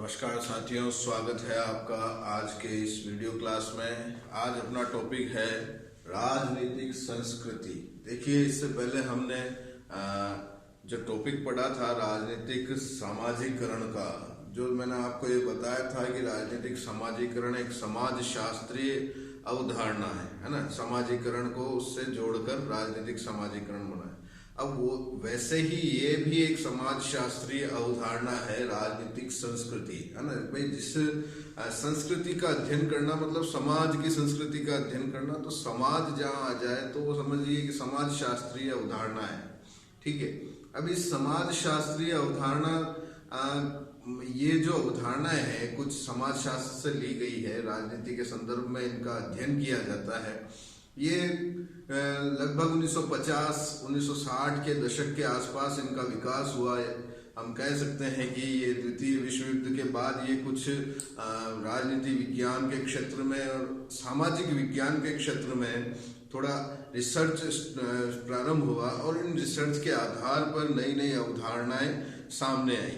नमस्कार साथियों, स्वागत है आपका आज के इस वीडियो क्लास में। आज अपना टॉपिक है राजनीतिक संस्कृति। देखिए, इससे पहले हमने जो टॉपिक पढ़ा था राजनीतिक सामाजिकरण का, जो मैंने आपको ये बताया था कि राजनीतिक सामाजिकरण एक समाज शास्त्रीय अवधारणा है ना। सामाजिकरण को उससे जोड़कर राजनीतिक सामाजिकरण बना है। अब वो वैसे ही ये भी एक समाज शास्त्रीय अवधारणा है राजनीतिक संस्कृति, है ना भाई। जिस संस्कृति का अध्ययन करना मतलब समाज की संस्कृति का अध्ययन करना, तो समाज जहाँ आ जाए तो वो समझिए कि समाज शास्त्रीय अवधारणा है। ठीक है। अब इस समाज शास्त्रीय अवधारणा, ये जो अवधारणाएं हैं कुछ समाज शास्त्र से ली गई है, राजनीति के संदर्भ में इनका अध्ययन किया जाता है। ये लगभग 1950-1960 के दशक के आसपास इनका विकास हुआ है। हम कह सकते हैं कि ये द्वितीय विश्व युद्ध के बाद ये कुछ राजनीति विज्ञान के क्षेत्र में और सामाजिक विज्ञान के क्षेत्र में थोड़ा रिसर्च प्रारंभ हुआ और इन रिसर्च के आधार पर नई नई अवधारणाएं सामने आई।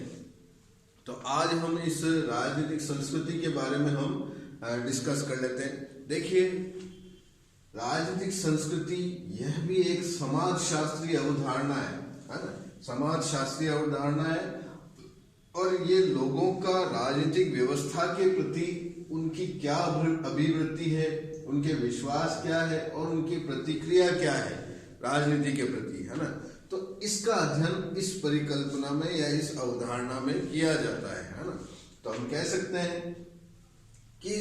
तो आज हम इस राजनीतिक संस्कृति के बारे में हम डिस्कस कर लेते हैं। देखिए, राजनीतिक संस्कृति यह भी एक समाज शास्त्रीय अवधारणा है ना। समाज शास्त्रीय अवधारणा है और ये लोगों का राजनीतिक व्यवस्था के प्रति उनकी क्या अभिवृत्ति है, उनके विश्वास क्या है और उनकी प्रतिक्रिया क्या है राजनीति के प्रति, है ना। तो इसका अध्ययन इस परिकल्पना में या इस अवधारणा में किया जाता है ना। तो हम कह सकते हैं कि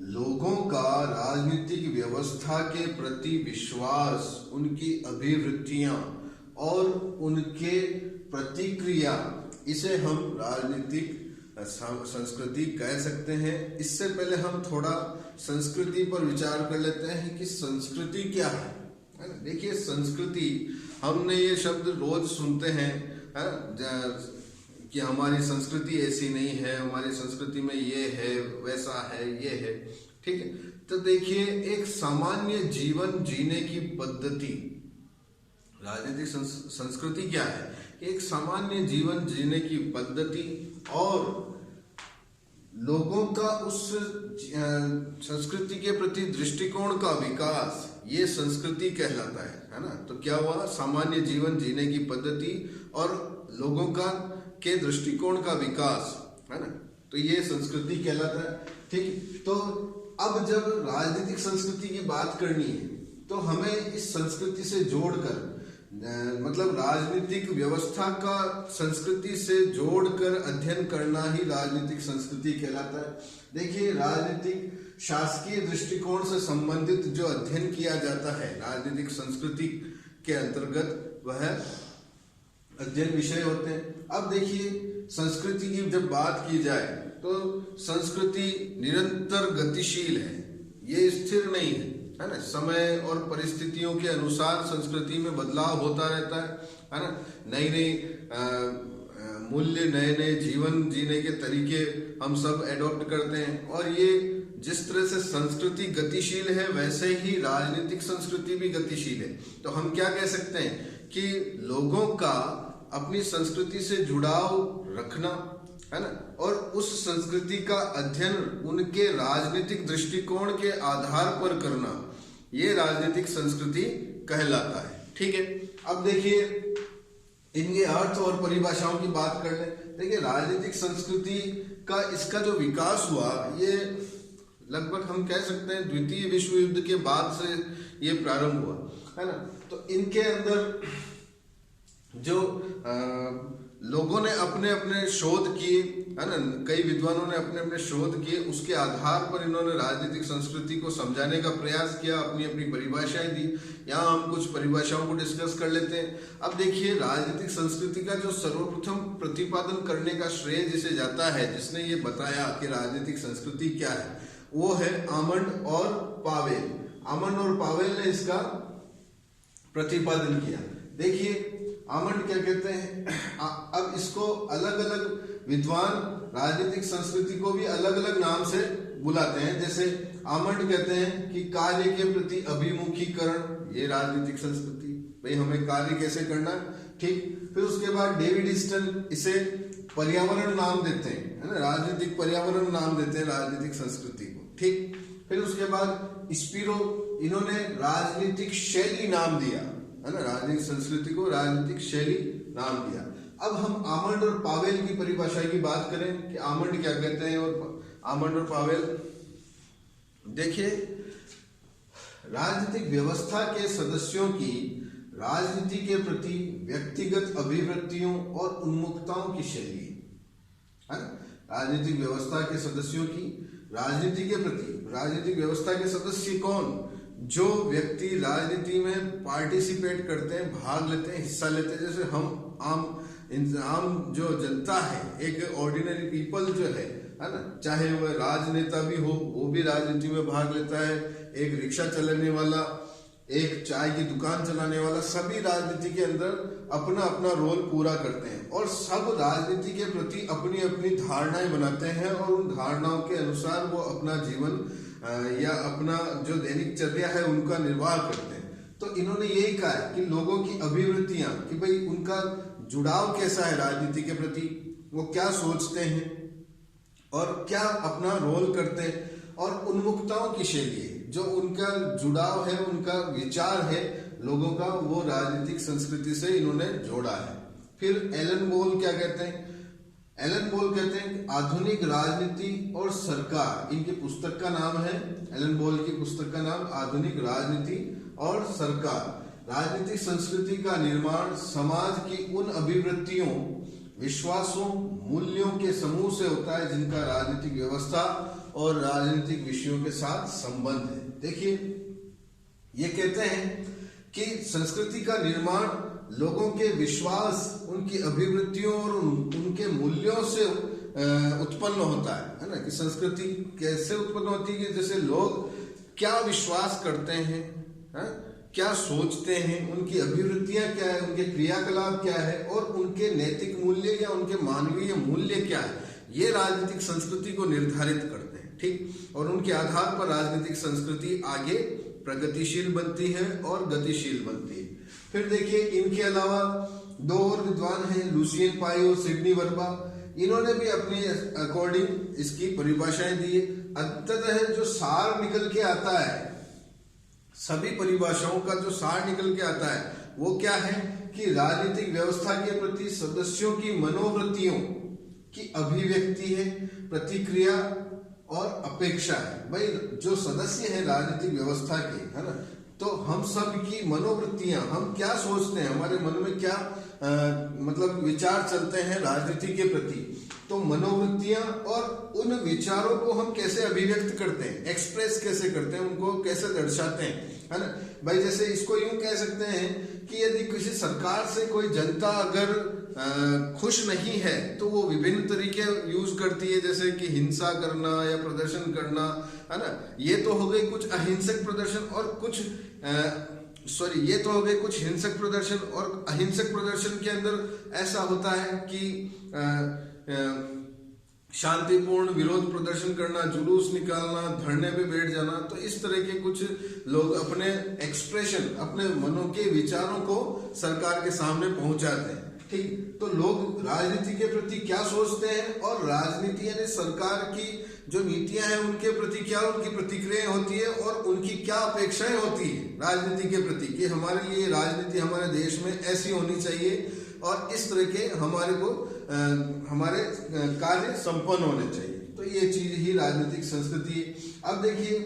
लोगों का राजनीतिक व्यवस्था के प्रति विश्वास, उनकी अभिवृत्तियां और उनके प्रतिक्रिया, इसे हम राजनीतिक संस्कृति कह सकते हैं। इससे पहले हम थोड़ा संस्कृति पर विचार कर लेते हैं कि संस्कृति क्या है ना। देखिए, संस्कृति, हमने ये शब्द रोज सुनते हैं कि हमारी संस्कृति ऐसी नहीं है, हमारी संस्कृति में ये है, वैसा है, ये है। ठीक है। तो देखिए, एक सामान्य जीवन जीने की पद्धति, राजनीतिक संस्कृति क्या है? एक सामान्य जीवन जीने की पद्धति और लोगों का उस संस्कृति के प्रति दृष्टिकोण का विकास, ये संस्कृति कहलाता है ना। तो क्या हुआ? सामान्य जीवन जीने की पद्धति और लोगों का के दृष्टिकोण का विकास, है ना। तो ये संस्कृति कहलाता है। ठीक। तो अब जब राजनीतिक संस्कृति की बात करनी है तो हमें इस संस्कृति से जोड़कर, मतलब राजनीतिक व्यवस्था का संस्कृति से जोड़कर अध्ययन करना ही राजनीतिक संस्कृति कहलाता है। देखिए, राजनीतिक शासकीय दृष्टिकोण से संबंधित जो अध्ययन किया जाता है राजनीतिक संस्कृति के अंतर्गत, वह अध्ययन विषय होते हैं। अब देखिए, संस्कृति की जब बात की जाए तो संस्कृति निरंतर गतिशील है, ये स्थिर नहीं है ना। समय और परिस्थितियों के अनुसार संस्कृति में बदलाव होता रहता है ना। नई नई मूल्य, नए नए जीवन जीने के तरीके हम सब एडॉप्ट करते हैं। और ये जिस तरह से संस्कृति गतिशील है, वैसे ही राजनीतिक संस्कृति भी गतिशील है। तो हम क्या कह सकते हैं कि लोगों का अपनी संस्कृति से जुड़ाव रखना, है ना, और उस संस्कृति का अध्ययन उनके राजनीतिक दृष्टिकोण के आधार पर करना, ये राजनीतिक संस्कृति कहलाता है। ठीक है। अब देखिए, इनके अर्थ और परिभाषाओं की बात कर लें। देखिए, राजनीतिक संस्कृति का इसका जो विकास हुआ, ये लगभग हम कह सकते हैं द्वितीय विश्व युद्ध के बाद से ये प्रारंभ हुआ, है ना। तो इनके अंदर जो लोगों ने अपने अपने शोध किए, है ना, कई विद्वानों ने अपने अपने शोध किए, उसके आधार पर इन्होंने राजनीतिक संस्कृति को समझाने का प्रयास किया, अपनी अपनी परिभाषाएं दी। यहाँ हम कुछ परिभाषाओं को डिस्कस कर लेते हैं। अब देखिए, राजनीतिक संस्कृति का जो सर्वप्रथम प्रतिपादन करने का श्रेय जिसे जाता है, जिसने ये बताया कि राजनीतिक संस्कृति क्या है, वो है आमंड और पावेल। आमंड और पावेल ने इसका प्रतिपादन किया। देखिए, आमंड क्या कहते हैं? अब इसको अलग अलग विद्वान राजनीतिक संस्कृति को भी अलग अलग नाम से बुलाते हैं। जैसे आमंड कहते हैं कि कार्य के प्रति अभिमुखीकरण, ये राजनीतिक संस्कृति, भाई हमें कार्य कैसे करना। ठीक। फिर उसके बाद डेविड ईस्टन इसे पर्यावरण नाम देते हैं, है ना, राजनीतिक पर्यावरण नाम देते हैं राजनीतिक संस्कृति को। ठीक, फिर उसके बाद स्पिरो, इन्होंने राजनीतिक शैली नाम दिया, है ना, राजनीतिक संस्कृति को राजनीतिक शैली नाम दिया। अब हम आमंड और पावेल की परिभाषा की बात करें कि आमंड क्या कहते हैं और आमंड और पावेल। देखिए, राजनीतिक व्यवस्था के सदस्यों की राजनीति के प्रति व्यक्तिगत अभिवृत्तियों और उन्मुखताओं की शैली है। राजनीतिक व्यवस्था के सदस्यों की राजनीति के प्रति, राजनीतिक व्यवस्था के सदस्य कौन? जो व्यक्ति राजनीति में पार्टिसिपेट करते हैं, भाग लेते हैं, हिस्सा लेते हैं। जैसे हम आम जो जनता है, एक ऑर्डिनरी पीपल जो है ना, चाहे वह राजनेता भी हो, वो भी राजनीति में भाग लेता है। एक रिक्शा चलाने वाला, एक चाय की दुकान चलाने वाला, सभी राजनीति के अंदर अपना अपना रोल पूरा करते हैं और सब राजनीति के प्रति अपनी अपनी धारणाएं बनाते हैं और उन धारणाओं के अनुसार वो अपना जीवन या अपना जो दैनिक चर्या है उनका निर्वाह करते हैं। तो इन्होंने यही कहा है कि लोगों की अभिवृत्तियां, कि भाई उनका जुड़ाव कैसा है राजनीति के प्रति, वो क्या सोचते हैं और क्या अपना रोल करते हैं, और उन्मुखताओं की शैली है, जो उनका जुड़ाव है, उनका विचार है लोगों का, वो राजनीतिक संस्कृति से इन्होंने जोड़ा है। फिर एलन बोल क्या कहते हैं? एलन बोल कहते हैं आधुनिक राजनीति और सरकार, इनकी पुस्तक का नाम है, एलन बोल की पुस्तक का नाम आधुनिक राजनीति और सरकार। राजनीतिक संस्कृति का निर्माण समाज की उन अभिवृत्तियों, विश्वासों, मूल्यों के समूह से होता है जिनका राजनीतिक व्यवस्था और राजनीतिक विषयों के साथ संबंध है। देखिए, ये कहते हैं कि संस्कृति का निर्माण लोगों के विश्वास, उनकी अभिवृत्तियों और उनके मूल्यों से उत्पन्न होता है ना, कि संस्कृति कैसे उत्पन्न होती है कि जैसे लोग क्या विश्वास करते हैं, क्या सोचते हैं, उनकी अभिवृत्तियां क्या है, उनके क्रियाकलाप क्या है और उनके नैतिक मूल्य या उनके मानवीय मूल्य क्या है, ये राजनीतिक संस्कृति को निर्धारित करते हैं। ठीक, और उनके आधार पर राजनीतिक संस्कृति आगे प्रगतिशील बनती है और गतिशील बनती है। फिर देखिए, इनके अलावा दो और विद्वान हैं, लुसियन पाई और सिडनी वर्बा, इन्होंने भी अपने अकॉर्डिंग इसकी परिभाषाएं दी है। अंततः जो सार निकल के आता है, सभी परिभाषाओं का जो सार निकल के आता है वो क्या है कि राजनीतिक व्यवस्था के प्रति सदस्यों की मनोवृत्तियों की अभिव्यक्ति है, प्रतिक्रिया और अपेक्षा है। भाई, जो सदस्य हैं राजनीतिक व्यवस्था के, है ना, तो हम सब की मनोवृत्तियां, हम क्या सोचते हैं, हमारे मन में क्या मतलब विचार चलते हैं राजनीति के प्रति, तो मनोवृत्तियां और उन विचारों को हम कैसे अभिव्यक्त करते हैं, एक्सप्रेस कैसे करते हैं, उनको कैसे दर्शाते हैं, है ना। भाई, जैसे इसको यूं कह सकते हैं कि यदि किसी सरकार से कोई जनता अगर खुश नहीं है तो वो विभिन्न तरीके यूज करती है, जैसे कि हिंसा करना या प्रदर्शन करना, है ना। ये तो हो गए कुछ अहिंसक प्रदर्शन और कुछ ये तो हो गए कुछ हिंसक प्रदर्शन। और अहिंसक प्रदर्शन के अंदर ऐसा होता है कि शांतिपूर्ण विरोध प्रदर्शन करना, जुलूस निकालना, धरने पे बैठ जाना। तो इस तरह के कुछ लोग अपने एक्सप्रेशन, अपने मनों के विचारों को सरकार के सामने पहुंचाते हैं। ठीक, तो लोग राजनीति के प्रति क्या सोचते हैं और राजनीति यानी सरकार की जो नीतियां हैं उनके प्रति क्या उनकी प्रतिक्रियाएं होती है और उनकी क्या अपेक्षाएं होती है राजनीति के प्रति, कि हमारे लिए राजनीति हमारे देश में ऐसी होनी चाहिए और इस तरह के हमारे कार्य संपन्न होने चाहिए। तो ये चीज ही राजनीतिक संस्कृति है। अब देखिए,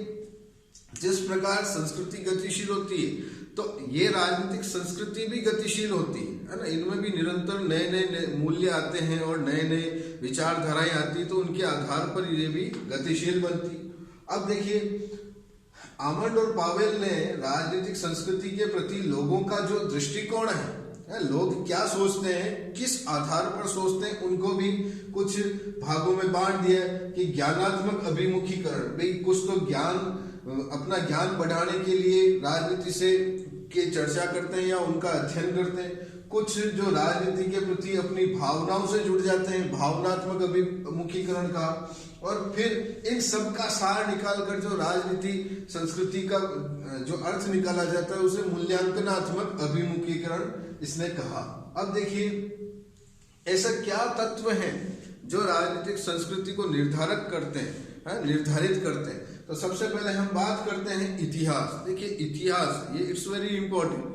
जिस प्रकार संस्कृति गतिशील होती है तो ये राजनीतिक संस्कृति भी गतिशील होती है ना। इनमें भी निरंतर नए नए मूल्य आते हैं और नए नए विचारधाराएं आती है, तो उनके आधार पर ये भी गतिशील बनती। अब देखिए, आमंड और पावेल ने राजनीतिक संस्कृति के प्रति लोगों का जो दृष्टिकोण है, लोग क्या सोचते हैं, किस आधार पर सोचते हैं, उनको भी कुछ भागों में बांट दिया कि ज्ञानात्मक अभिमुखीकरण। भाई, कुछ तो ज्ञान, अपना ज्ञान बढ़ाने के लिए राजनीति से के चर्चा करते हैं या उनका अध्ययन करते हैं। कुछ जो राजनीति के प्रति अपनी भावनाओं से जुड़ जाते हैं, भावनात्मक अभिमुखीकरण का। और फिर इन सब का सार निकालकर जो राजनीति संस्कृति का जो अर्थ निकाला जाता है उसे मूल्यांकनात्मक अभिमुखीकरण इसने कहा। अब देखिए, ऐसा क्या तत्व हैं जो राजनीतिक संस्कृति को निर्धारित करते हैं। तो सबसे पहले हम बात करते हैं इतिहास। देखिए इतिहास, ये इट्स वेरी इंपॉर्टेंट।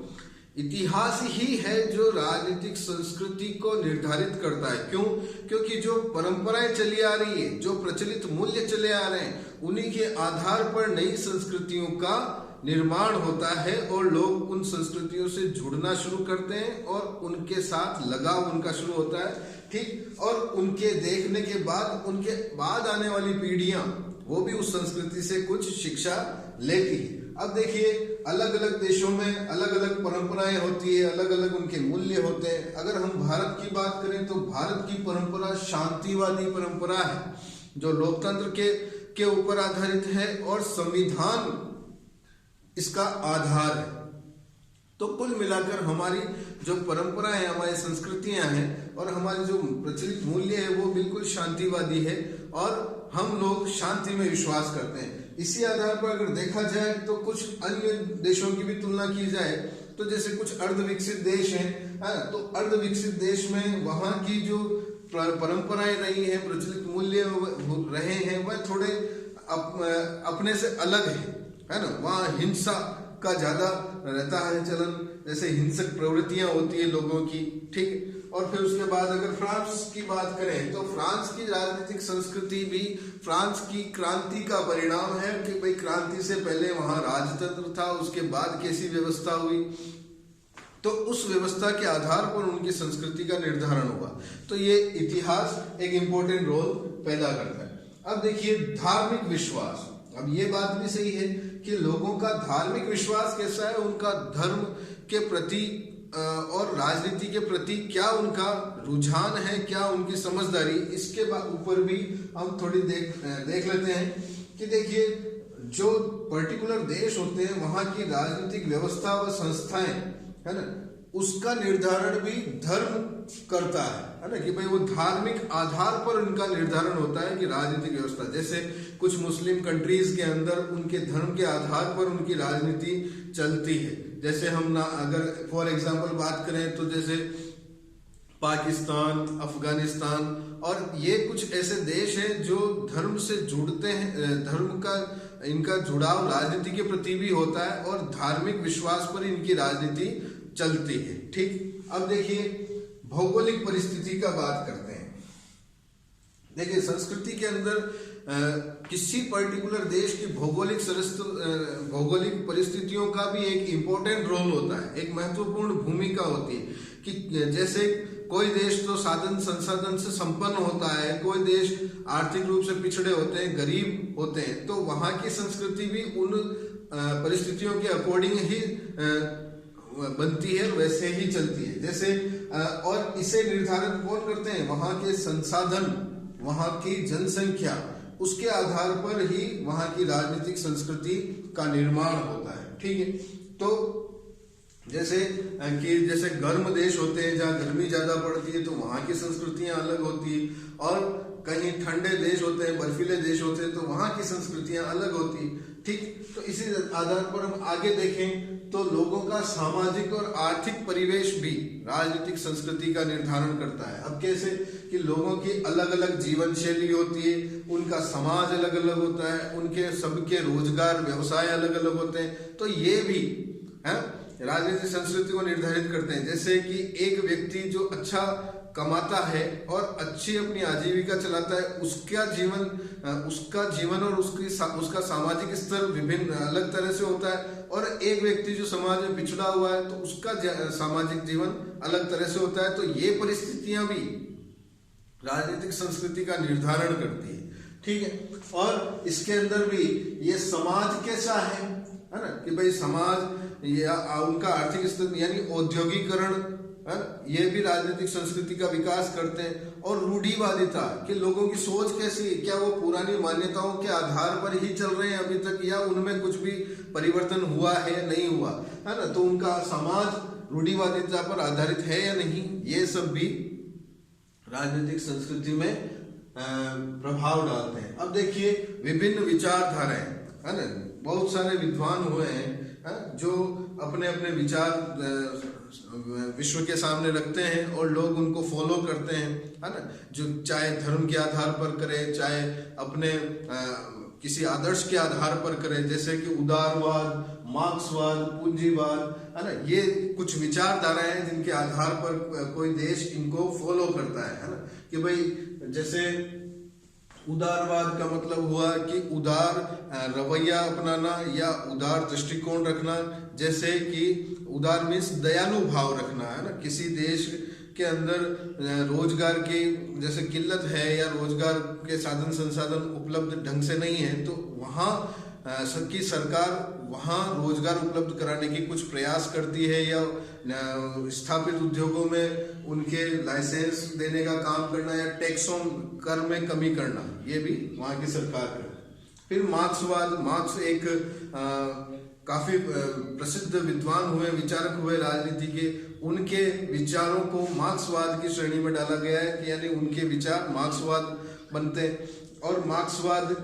इतिहास ही है जो राजनीतिक संस्कृति को निर्धारित करता है। क्यों? क्योंकि जो परंपराएं चली आ रही है, जो प्रचलित मूल्य चले आ रहे हैं, उन्हीं के आधार पर नई संस्कृतियों का निर्माण होता है और लोग उन संस्कृतियों से जुड़ना शुरू करते हैं और उनके साथ लगाव उनका शुरू होता है। ठीक, और उनके देखने के बाद उनके बाद आने वाली पीढ़ियां वो भी उस संस्कृति से कुछ शिक्षा लेती है। अब देखिए अलग अलग देशों में अलग अलग परंपराएं होती है, अलग अलग उनके मूल्य होते हैं। अगर हम भारत की बात करें तो भारत की परंपरा शांतिवादी परंपरा है जो लोकतंत्र के ऊपर आधारित है और संविधान इसका आधार है। तो कुल मिलाकर हमारी जो परंपरा है, हमारी संस्कृतियां हैं और हमारे जो प्रचलित मूल्य है वो बिल्कुल शांतिवादी है और हम लोग शांति में विश्वास करते हैं। इसी आधार पर अगर देखा जाए तो कुछ अन्य देशों की भी तुलना की जाए तो जैसे कुछ अर्धविकसित देश हैं, तो अर्धविकसित देश में वहां की जो परंपराएं रही हैं, प्रचलित मूल्य रहे हैं, वह थोड़े अपने से अलग है ना। वहाँ हिंसा का ज्यादा रहता है चलन, जैसे हिंसक प्रवृत्तियां होती है लोगों की। ठीक, और फिर उसके बाद अगर फ्रांस की बात करें तो फ्रांस की राजनीतिक संस्कृति भी फ्रांस की क्रांति का परिणाम है कि भाई क्रांति से पहले वहां राजतंत्र था, उसके बाद कैसी व्यवस्था हुई, तो उस व्यवस्था के आधार पर उनकी संस्कृति का निर्धारण हुआ। तो ये इतिहास एक इंपॉर्टेंट रोल पैदा करता है। अब देखिए धार्मिक विश्वास, अब ये बात भी सही है कि लोगों का धार्मिक विश्वास कैसा है, उनका धर्म के प्रति और राजनीति के प्रति क्या उनका रुझान है, क्या उनकी समझदारी, इसके ऊपर भी हम थोड़ी देख लेते हैं कि देखिए जो पर्टिकुलर देश होते हैं वहां की राजनीतिक व्यवस्था व संस्थाएं है ना, उसका निर्धारण भी धर्म करता है ना, कि भाई वो धार्मिक आधार पर उनका निर्धारण होता है कि राजनीतिक व्यवस्था, जैसे कुछ मुस्लिम कंट्रीज के अंदर उनके धर्म के आधार पर उनकी राजनीति चलती है। जैसे हम ना अगर फॉर एग्जांपल बात करें तो जैसे पाकिस्तान, अफगानिस्तान, और ये कुछ ऐसे देश हैं जो धर्म से जुड़ते हैं, धर्म का इनका जुड़ाव राजनीति के प्रति भी होता है और धार्मिक विश्वास पर इनकी राजनीति चलती है। ठीक, अब देखिए भौगोलिक परिस्थिति का बात करते हैं। देखिए संस्कृति के अंदर किसी पर्टिकुलर देश की भौगोलिक परिस्थितियों का भी एक इम्पोर्टेंट रोल होता है, एक महत्वपूर्ण भूमिका होती है कि जैसे कोई देश तो साधन संसाधन से संपन्न होता है, कोई देश आर्थिक रूप से पिछड़े होते हैं, गरीब होते हैं, तो वहां की संस्कृति भी उन परिस्थितियों के अकॉर्डिंग ही बनती है, वैसे ही चलती है। जैसे और इसे निर्धारित कौन करते हैं, वहां के संसाधन, वहां की जनसंख्या, उसके आधार पर ही वहां की राजनीतिक संस्कृति का निर्माण होता है। ठीक है, तो जैसे गर्म देश होते हैं जहाँ गर्मी ज्यादा पड़ती है तो वहां की संस्कृतियां अलग होती है, और कहीं ठंडे देश होते हैं, बर्फीले देश होते हैं तो वहां की संस्कृतियां अलग होती है। ठीक, तो इसी आधार पर हम आगे देखें तो लोगों का सामाजिक और आर्थिक परिवेश भी राजनीतिक संस्कृति का निर्धारण करता है। अब कैसे कि लोगों की अलग अलग जीवन शैली होती है, उनका समाज अलग अलग होता है, उनके सबके रोजगार व्यवसाय अलग अलग होते हैं, तो ये भी है राजनीतिक संस्कृति को निर्धारित करते हैं। जैसे कि एक व्यक्ति जो अच्छा कमाता है और अच्छी अपनी आजीविका चलाता है, उसका जीवन और उसका सामाजिक स्तर विभिन्न अलग तरह से होता है, और एक व्यक्ति जो समाज में पिछड़ा हुआ है तो उसका सामाजिक जीवन अलग तरह से होता है। तो ये परिस्थितियां भी राजनीतिक संस्कृति का निर्धारण करती है। ठीक है, और इसके अंदर भी ये समाज कैसा है ना, कि भाई समाज या उनका आर्थिक स्तर यानी औद्योगिकरण, ये भी राजनीतिक संस्कृति का विकास करते हैं। और रूढ़िवादिता कि लोगों की सोच कैसी है, क्या वो पुरानी मान्यताओं के आधार पर ही चल रहे हैं अभी तक, या उनमें कुछ भी परिवर्तन हुआ है या नहीं हुआ है ना, तो उनका समाज रूढ़िवादिता पर आधारित है या नहीं, ये सब भी राजनीतिक संस्कृति में प्रभाव डालते हैं। अब देखिए विभिन्न विचारधाराएं है ना, बहुत सारे विद्वान हुए हैं जो अपने अपने विचार विश्व के सामने रखते हैं और लोग उनको फॉलो करते हैं, है ना। जो चाहे धर्म के आधार पर करे, चाहे अपने किसी आदर्श के आधार पर करे, जैसे कि उदारवाद, मार्क्सवाद, पूंजीवाद, है ना। ये कुछ विचारधाराएं हैं जिनके आधार पर कोई देश इनको फॉलो करता है ना। कि भाई जैसे उदारवाद का मतलब हुआ कि उदार रवैया अपनाना या उदार दृष्टिकोण रखना, जैसे कि उदार मीन्स दयालु भाव रखना, है ना। किसी देश के अंदर रोजगार की जैसे किल्लत है या रोजगार के साधन संसाधन उपलब्ध ढंग से नहीं है, तो वहाँ की सरकार वहाँ रोजगार उपलब्ध कराने की कुछ प्रयास करती है या स्थापित उद्योगों में उनके लाइसेंस देने का काम करना या टैक्सों कर में कमी करना, ये भी वहाँ की सरकार करे। फिर मार्क्सवाद, मार्क्स एक काफी प्रसिद्ध विद्वान हुए, विचारक हुए राजनीति के, उनके विचारों को मार्क्सवाद की श्रेणी में डाला गया है कि यानी उनके विचार मार्क्सवाद बनते हैं। और मार्क्सवाद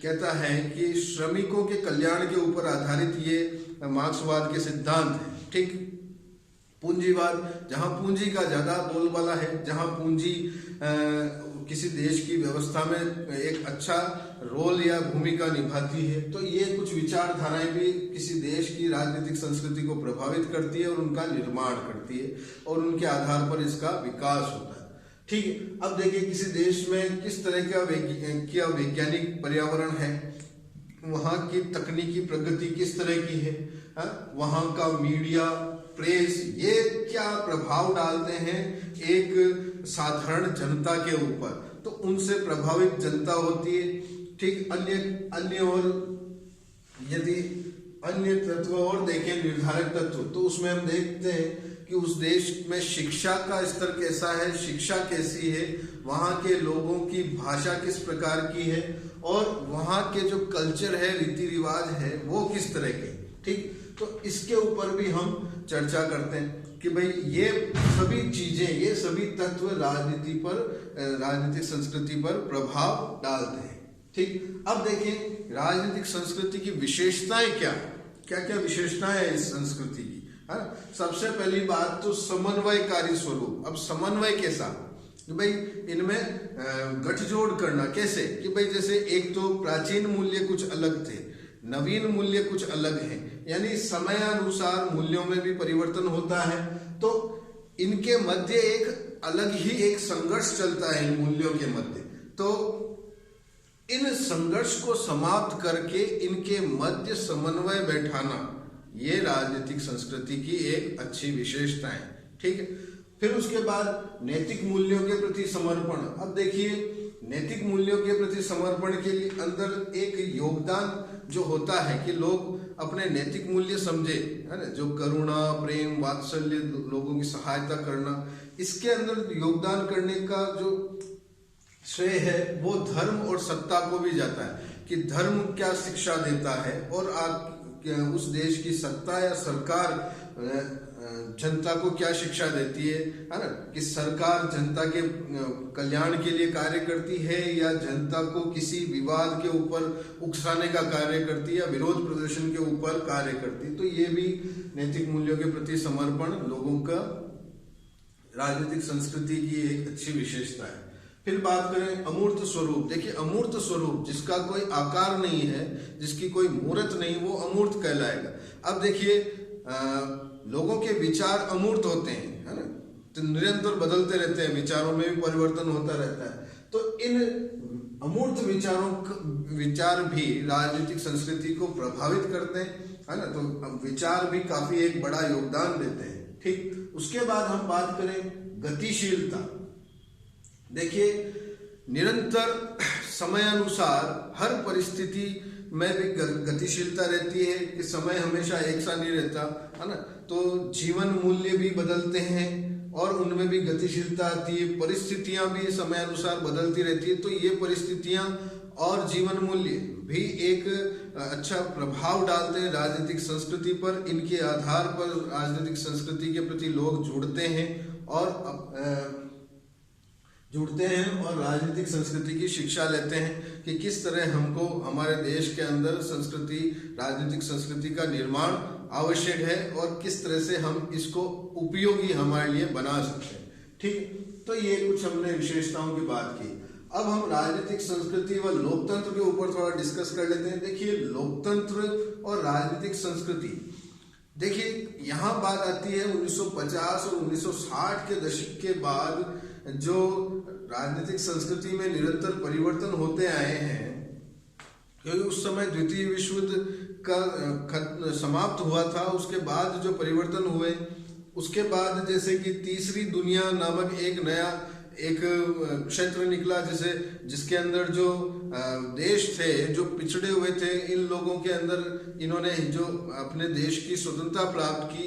कहता है कि श्रमिकों के कल्याण के ऊपर आधारित ये मार्क्सवाद के सिद्धांत हैं, ठीक। पूंजीवाद, जहां पूंजी का ज्यादा बोलबाला है, जहां पूंजी किसी देश की व्यवस्था में एक अच्छा रोल या भूमिका निभाती है, तो ये कुछ विचारधाराएं भी किसी देश की राजनीतिक संस्कृति को प्रभावित करती है और उनका निर्माण करती है और उनके आधार पर इसका विकास होता है, ठीक है। अब देखिए किसी देश में किस तरह का वैज्ञानिक पर्यावरण है, वहाँ की तकनीकी प्रगति किस तरह की है, वहाँ का मीडिया, प्रेस, ये क्या प्रभाव डालते हैं एक साधारण जनता के ऊपर, तो उनसे प्रभावित जनता होती है, ठीक। अन्य और यदि अन्य तत्व और देखें, निर्धारक तत्व, तो उसमें हम देखते हैं कि उस देश में शिक्षा का स्तर कैसा है, शिक्षा कैसी है, वहाँ के लोगों की भाषा किस प्रकार की है और वहाँ के जो कल्चर है, रीति रिवाज है, वो किस तरह के, ठीक। तो इसके ऊपर भी हम चर्चा करते हैं कि भाई ये सभी चीजें, ये सभी तत्व राजनीति पर, राजनीतिक संस्कृति पर प्रभाव डालते हैं, ठीक। अब देखें राजनीतिक संस्कृति की विशेषताएं क्या क्या विशेषताएं है इस संस्कृति की, है। सबसे पहली बात तो समन्वयकारी स्वरूप। अब समन्वय कैसा, कि भाई इनमें गठजोड़ करना कैसे, कि भाई जैसे एक तो प्राचीन मूल्य कुछ अलग थे, नवीन मूल्य कुछ अलग है, यानी समयानुसार मूल्यों में भी परिवर्तन होता है, तो इनके मध्य एक अलग ही एक संघर्ष चलता है इन मूल्यों के मध्य। तो इन संघर्ष को समाप्त करके इनके मध्य समन्वय बैठाना, ये राजनीतिक संस्कृति की एक अच्छी विशेषता है, ठीक है। फिर उसके बाद नैतिक मूल्यों के प्रति समर्पण। अब देखिए नैतिक मूल्यों के प्रति समर्पण के लिए अंदर एक योगदान जो होता है कि लोग अपने नैतिक मूल्य समझे, है ना, जो करुणा, प्रेम, वात्सल्य, लोगों की सहायता करना, इसके अंदर योगदान करने का जो श्रेय है वो धर्म और सत्ता को भी जाता है कि धर्म क्या शिक्षा देता है और उस देश की सत्ता या सरकार जनता को क्या शिक्षा देती है ना। कि सरकार जनता के कल्याण के लिए कार्य करती है या जनता को किसी विवाद के ऊपर उकसाने का कार्य करती है या विरोध प्रदर्शन के ऊपर कार्य करती है। तो ये भी नैतिक मूल्यों के प्रति समर्पण लोगों का राजनीतिक संस्कृति की एक अच्छी विशेषता है। फिर बात करें अमूर्त स्वरूप। देखिए अमूर्त स्वरूप जिसका कोई आकार नहीं है, जिसकी कोई मूर्त नहीं, वो अमूर्त कहलाएगा। अब देखिए लोगों के विचार अमूर्त होते हैं, है ना, तो निरंतर बदलते रहते हैं, विचारों में भी परिवर्तन होता रहता है। तो इन अमूर्त विचार भी राजनीतिक संस्कृति को प्रभावित करते हैं, है ना। तो विचार भी काफी एक बड़ा योगदान देते हैं, ठीक। उसके बाद हम बात करें गतिशीलता। देखिए निरंतर समयानुसार हर परिस्थिति में भी गतिशीलता रहती है कि समय हमेशा एक सा नहीं रहता, है ना। तो जीवन मूल्य भी बदलते हैं और उनमें भी गतिशीलता आती है, परिस्थितियां भी समयानुसार बदलती रहती है। तो ये परिस्थितियां और जीवन मूल्य भी एक अच्छा प्रभाव डालते हैं राजनीतिक संस्कृति पर। इनके आधार पर राजनीतिक संस्कृति के प्रति लोग जुड़ते हैं और राजनीतिक संस्कृति की शिक्षा लेते हैं कि किस तरह हमको हमारे देश के अंदर संस्कृति, राजनीतिक संस्कृति का निर्माण आवश्यक है और किस तरह से हम इसको उपयोगी हमारे लिए बना सकते हैं। ठीक, तो ये कुछ हमने विशेषताओं की बात की। अब हम राजनीतिक संस्कृति व लोकतंत्र के ऊपर थोड़ा डिस्कस कर लेते हैं। देखिए, लोकतंत्र और राजनीतिक संस्कृति, देखिए यहाँ बात आती है 1950 और 1960 के दशक के बाद जो राजनीतिक संस्कृति में निरंतर परिवर्तन होते आए हैं, क्योंकि उस समय द्वितीय विश्व युद्ध का समाप्त हुआ था। उसके बाद जो परिवर्तन हुए, उसके बाद जैसे कि तीसरी दुनिया नामक एक नया क्षेत्र निकला, जिसके अंदर जो देश थे जो पिछड़े हुए थे, इन लोगों के अंदर इन्होंने जो अपने देश की स्वतंत्रता प्राप्त की,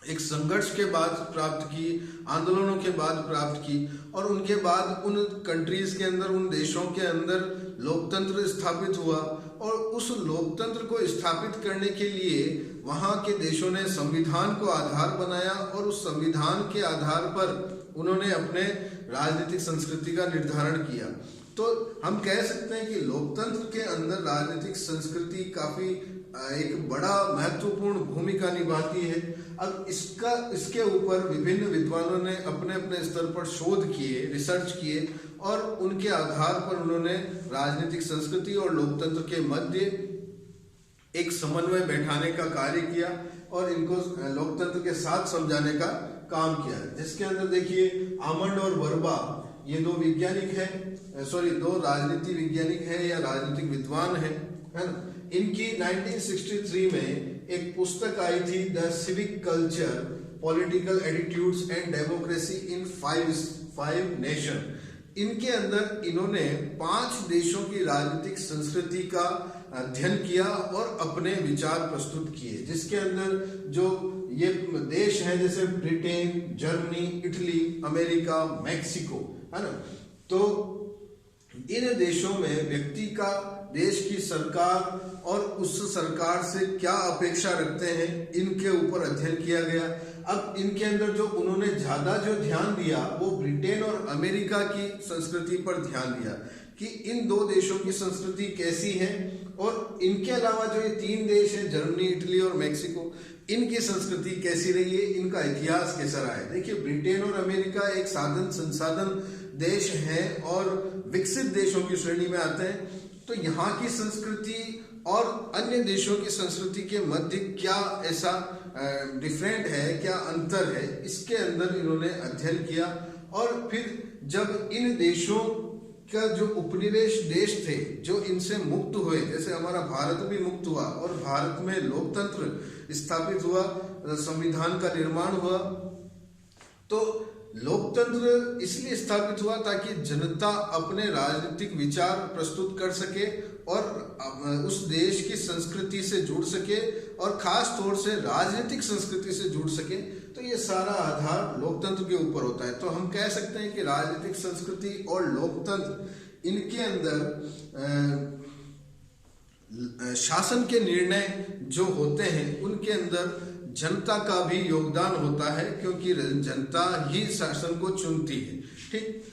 एक संघर्ष के बाद प्राप्त की, आंदोलनों के बाद प्राप्त की, और उनके बाद उन कंट्रीज के अंदर, उन देशों के अंदर लोकतंत्र स्थापित हुआ। और उस लोकतंत्र को स्थापित करने के लिए वहां के देशों ने संविधान को आधार बनाया और उस संविधान के आधार पर उन्होंने अपने राजनीतिक संस्कृति का निर्धारण किया। तो हम कह सकते हैं कि लोकतंत्र के अंदर राजनीतिक संस्कृति काफी एक बड़ा महत्वपूर्ण भूमिका निभाती है। अब इसके ऊपर विभिन्न विद्वानों ने अपने अपने स्तर पर शोध किए, रिसर्च किए, और उनके आधार पर उन्होंने राजनीतिक संस्कृति और लोकतंत्र के मध्य एक समन्वय बैठाने का कार्य किया और इनको लोकतंत्र के साथ समझाने का काम किया, जिसके अंदर देखिए आमंड और वर्बा, ये दो राजनीति वैज्ञानिक है या राजनीतिक विद्वान है ना। इनकी 1963 में एक पुस्तक आई थी, the civic culture, political attitudes and democracy in five nation. इनके अंदर इन्होंने 5 देशों की राजनीतिक संस्कृति का अध्ययन किया और अपने विचार प्रस्तुत किए, जिसके अंदर जो ये देश हैं जैसे Britain, Germany, Italy, America, Mexico, है ना। तो इन देशों में व्यक्ति का देश की सरकार और उस सरकार से क्या अपेक्षा रखते हैं, इनके ऊपर अध्ययन किया गया। अब इनके अंदर जो उन्होंने ज्यादा जो ध्यान दिया वो ब्रिटेन और अमेरिका की संस्कृति पर ध्यान दिया कि इन 2 देशों की संस्कृति कैसी है, और इनके अलावा जो ये 3 देश हैं, जर्मनी, इटली और मैक्सिको, इनकी संस्कृति कैसी रही है, इनका इतिहास कैसा रहा है। देखिए, ब्रिटेन और अमेरिका एक साधन संसाधन देश हैं और विकसित देशों की श्रेणी में आते हैं। तो यहाँ की संस्कृति और अन्य देशों की संस्कृति के मध्य क्या ऐसा डिफरेंट है, क्या अंतर है, इसके अंदर इन्होंने अध्ययन किया। और फिर जब इन देशों का जो उपनिवेश देश थे जो इनसे मुक्त हुए, जैसे हमारा भारत भी मुक्त हुआ और भारत में लोकतंत्र स्थापित हुआ, संविधान का निर्माण हुआ, तो लोकतंत्र इसलिए स्थापित हुआ ताकि जनता अपने राजनीतिक विचार प्रस्तुत कर सके और उस देश की संस्कृति से जुड़ सके और खास तौर से राजनीतिक संस्कृति से जुड़ सके। तो ये सारा आधार लोकतंत्र के ऊपर होता है। तो हम कह सकते हैं कि राजनीतिक संस्कृति और लोकतंत्र, इनके अंदर शासन के निर्णय जो होते हैं उनके अंदर जनता का भी योगदान होता है, क्योंकि जनता ही शासन को चुनती है। ठीक,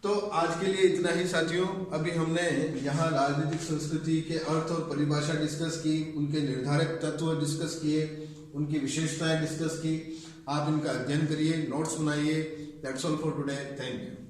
तो आज के लिए इतना ही साथियों। अभी हमने यहाँ राजनीतिक संस्कृति के अर्थ और परिभाषा डिस्कस की, उनके निर्धारक तत्व डिस्कस किए, उनकी विशेषताएं डिस्कस की। आप इनका अध्ययन करिए, नोट्स बनाइए। That's all for today. Thank you.